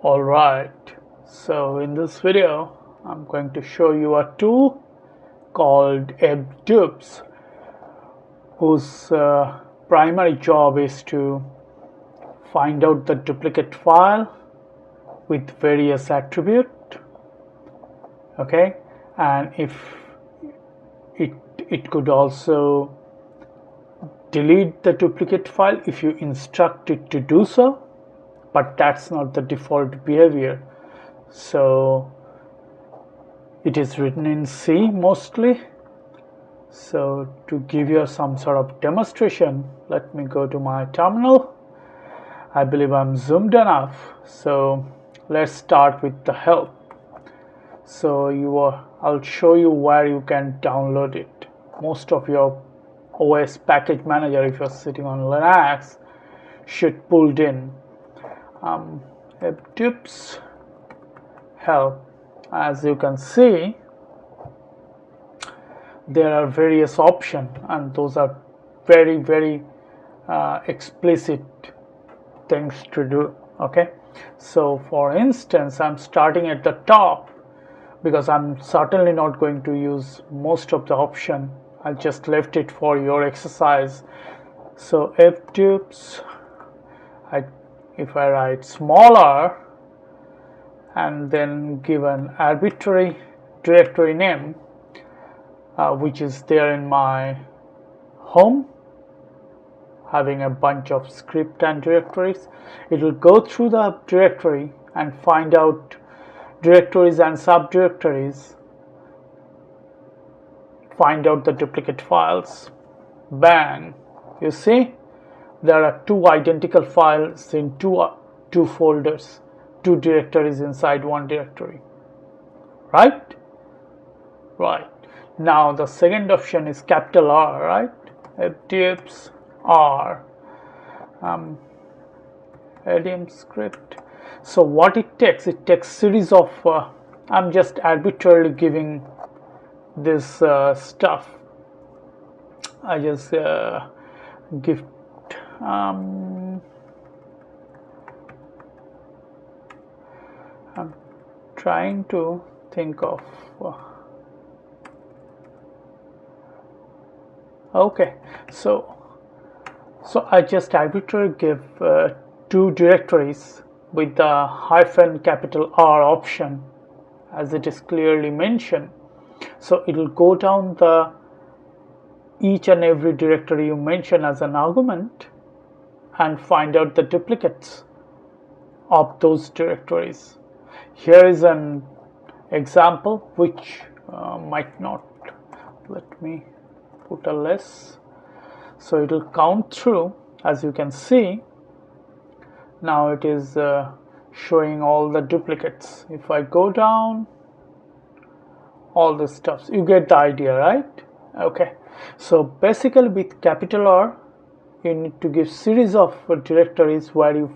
Alright, so in this video I'm going to show you a tool called Fdupes, whose primary job is to find out the duplicate file with various attributes, okay, and if it could also delete the duplicate file if you instruct it to do so, but that's not the default behavior. So it is written in C mostly. So to give you some sort of demonstration, let me go to my terminal. I believe I'm zoomed enough, so let's start with the help. So I'll show you where you can download it. Most of your OS package manager, if you're sitting on Linux, should pulled in Fdupes help. As you can see, there are various options, and those are very explicit things to do. Okay, so for instance, I'm starting at the top because I'm certainly not going to use most of the option. I just left it for your exercise. So Fdupes, if I write smaller and then give an arbitrary directory name, which is there in my home, having a bunch of script and directories, it will go through the directory and find out directories and subdirectories, find out the duplicate files. Bang! You see, there are two identical files in two folders, two directories inside one directory, right? Now the second option is capital R, right? Fdupes R, adm script. So what it takes series of I'm just arbitrarily giving this stuff. I just give I'm trying to think of okay, so I just arbitrarily give two directories with the hyphen capital R option, as it is clearly mentioned. So it will go down the each and every directory you mention as an argument and find out the duplicates of those directories. Here is an example which might not, let me put a less, so it will count through. As you can see, now it is showing all the duplicates. If I go down, all the stuff, you get the idea, right? Okay, so basically with capital R, you need to give series of directories where you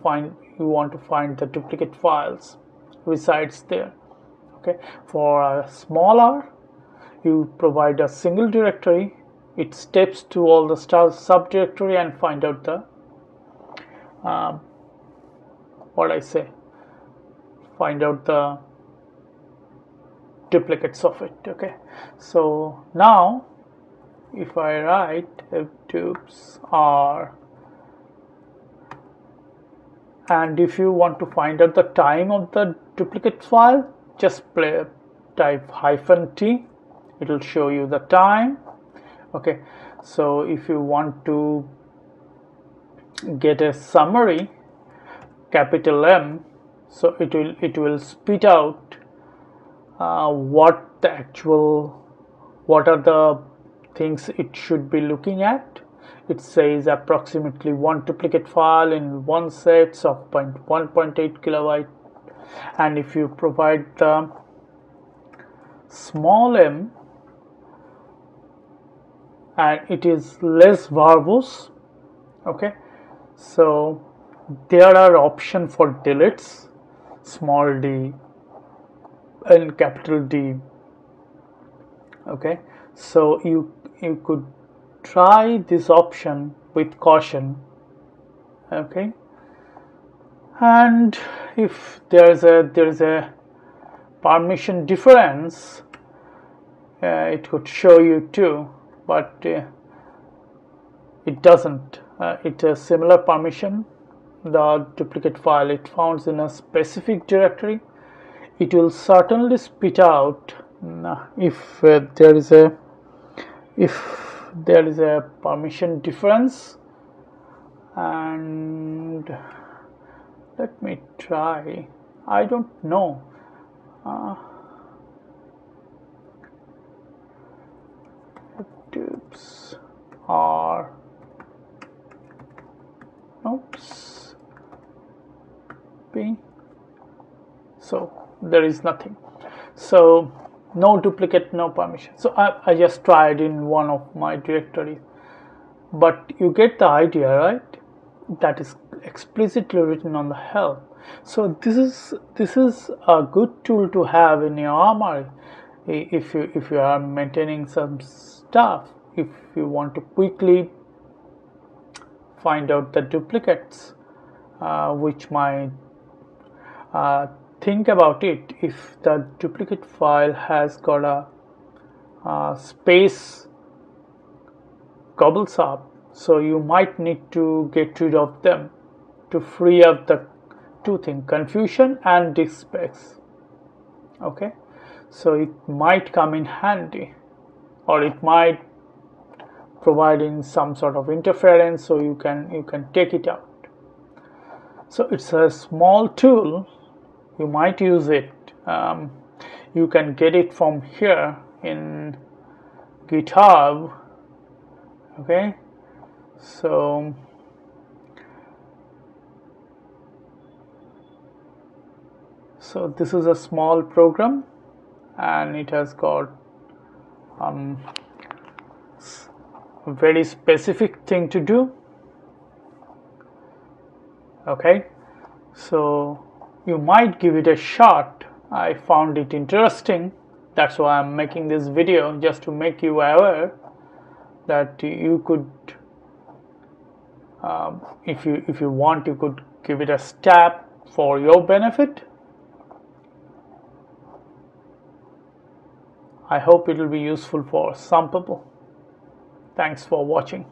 want to find the duplicate files resides there. Okay, for a small r, you provide a single directory. It steps to all the subdirectory and find out the find out the duplicates of it. Okay, so now if I write Fdupes R, and if you want to find out the time of the duplicate file, just type -t, it will show you the time. Okay, so if you want to get a summary, capital M, so it will spit out what are the things it should be looking at. It says approximately one duplicate file in one set of 1.8 kilobyte, and if you provide the small m, and it is less verbose. Okay, so there are options for deletes, small d and capital D. Okay, so you could try this option with caution. Okay, And if there is a permission difference, it could show you too, but it doesn't. It's a similar permission. The duplicate file it found in a specific directory, it will certainly spit out if there is a permission difference. And let me try. I don't know. Fdupes are oops b. So there is nothing. So no duplicate, no permission. So I just tried in one of my directories, but you get the idea, right? That is explicitly written on the help. So this is a good tool to have in your armory if you are maintaining some stuff, if you want to quickly find out the duplicates, which might think about it. If the duplicate file has got a space gobbles up, so you might need to get rid of them to free up the two things, confusion and disk space. Okay, so it might come in handy, or it might provide in some sort of interference, so you can take it out. So it's a small tool, you might use it. You can get it from here in GitHub. Okay, so this is a small program, and it has got a very specific thing to do. Okay, so you might give it a shot. I found it interesting, that's why I'm making this video, just to make you aware that you could, if you want, you could give it a stab for your benefit. I hope it will be useful for some people. Thanks for watching.